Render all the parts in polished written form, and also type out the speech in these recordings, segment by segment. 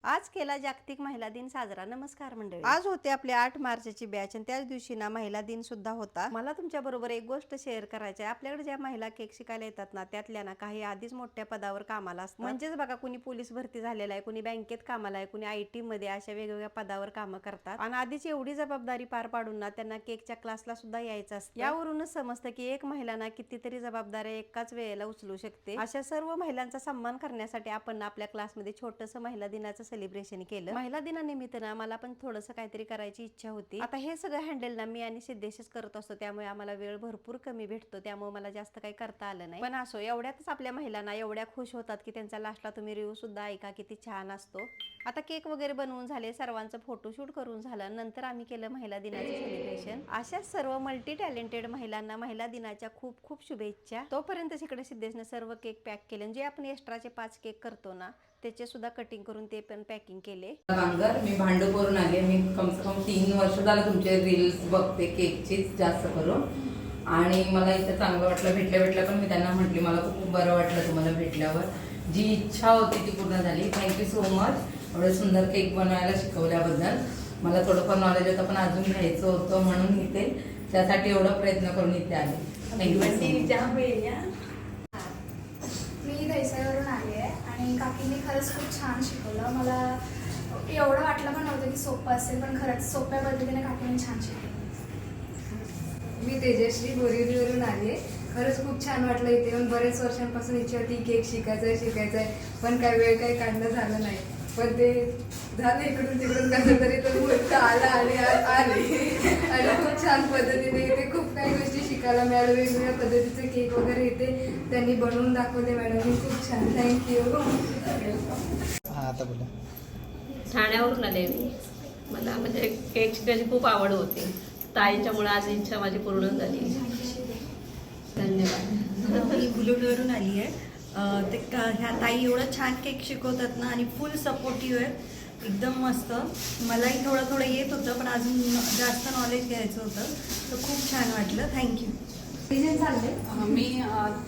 आज केला जागतिक महिला दिन साजरा। नमस्कार मंडळी, आज होते आपले 8 मार्चची बॅच आणि त्याच दिवशी ना महिला दिन सुद्धा होता। मला तुमच्या बरोबर एक गोष्ट शेअर करायची आहे। आपल्याकडे ज्या महिला केक शिकायला येतात ना, त्यातल्या ना काही आधीच मोठ्या पदावर कामाला असतात। म्हणजेच बघा, कुणी पोलीस भरती झालेला आहे, कुणी बँकेत कामाला आहे, कुणी IT मध्ये अशा वेगवेगळ्या पदावर काम करतात आणि आधीच एवढी जबाबदारी पार पाडून ना त्यांना केकच्या क्लासला सुद्धा यायचं असतं। यावरूनच समजतं की एक महिला ना कितीतरी जबाबदाऱ्या एकाच वेळेला उचलू शकते। अशा सर्व महिलांचा सन्मान करण्यासाठी आपण आपल्या क्लासमध्ये छोटंसं महिला दिनाचं सेलिब्रेशन केलं। महिला दिनानिमित्त ना मला पण थोडंसं काहीतरी करायची इच्छा होती। आता हे सगळं हँडल ना मी आणि सिद्धेशच करत असतो, त्यामुळे आम्हाला वेळ भरपूर कमी भेटतो, त्यामुळे मला जास्त काही करता आलं नाही। पण असो, एवढ्यातच आपल्या महिलांना एवढ्या खुश होतात की त्यांचा लास्टला तुम्ही रिव्ह्यू सुद्धा ऐका, किती छान असतो। आता केक वगैरे बनवून झाले, सर्वांचं फोटोशूट करून झालं, नंतर आम्ही केलं महिला दिनाचं सेलिब्रेशन। अशा सर्व मल्टी टॅलेंटेड महिलांना महिला दिनाच्या खूप खूप शुभेच्छा। तोपर्यंत इकडे सिद्धेशने सर्व केक पॅक केले, जे आपण एक्स्ट्राचे 5 केक करतो ना त्याचे सुद्धा कटिंग करून ते पण पॅकिंग केले। मी भांडूपवरून आले। मी कम से कम 3 वर्ष झालं तुमचे रील्स बघते केकचीच जास्त करून, आणि मला इथं चांगलं वाटलं। भेटल्या पण मी त्यांना म्हटली मला खूप बरं वाटलं तुम्हाला भेटल्यावर, जी इच्छा होती ती पूर्ण झाली। थँक्यू सो मच एवढं सुंदर केक बनवायला शिकवल्याबद्दल। मला थोडंफार नॉलेज होतं पण अजून घ्यायचं होतं, म्हणून इथे त्यासाठी एवढा प्रयत्न करून इथे आले। थँक्यू। मी दहिसरवरून आली आहे आणि काकींनी खरंच खूप छान शिकवलं। मला एवढं वाटलं पण नव्हतं की सोपं असेल, पण खरंच सोप्या पद्धतीने काकींनी छान शिकवलं। मी तेजश्री बोरिवलीवरून आली आहे। खरंच खूप छान वाटलं इथे येऊन। बरेच वर्षांपासून इच्छा होती केक शिकायचं आहे, पण काही वेळ काही काढणं झालं नाही, पण ते झालं इकडून तिकडून कसं तरी तो मुहूर्त आला आणि आणि खूप छान पद्धतीने इथे खूप काही गोष्टी शिकायला मिळाल्या। वेगवेगळ्या पद्धतीचे केक वगैरे इथे त्यांनी बनवून दाखवले मॅडमनी, खूप छान। थँक्यू। आता बोला। ठाण्यावरून आले मी। मला म्हणजे केक शिकायची खूप आवड होती, ताईच्यामुळे आज इच्छा माझी पूर्ण झाली। धन्यवाद। मी बुलढाण्यावरून आली आहे। ह्या ताई एवढं छान केक शिकवतात ना आणि फुल सपोर्टिव्ह आहेत, एकदम मस्त। मलाही थोडं येत होतं पण अजून जास्त नॉलेज घ्यायचं होतं, तर खूप छान वाटलं। थँक्यू। मी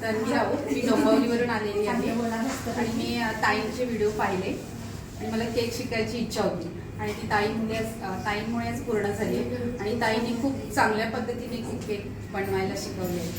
तन्वी राऊत, मी डोंबिवलीवरून आलेली आहे आणि मी ताईंचे व्हिडिओ पाहिले आणि मला केक शिकायची इच्छा होती आणि ती ताईंमुळेच पूर्ण झाली आणि ताईंनी खूप चांगल्या पद्धतीने केक बनवायला शिकवले।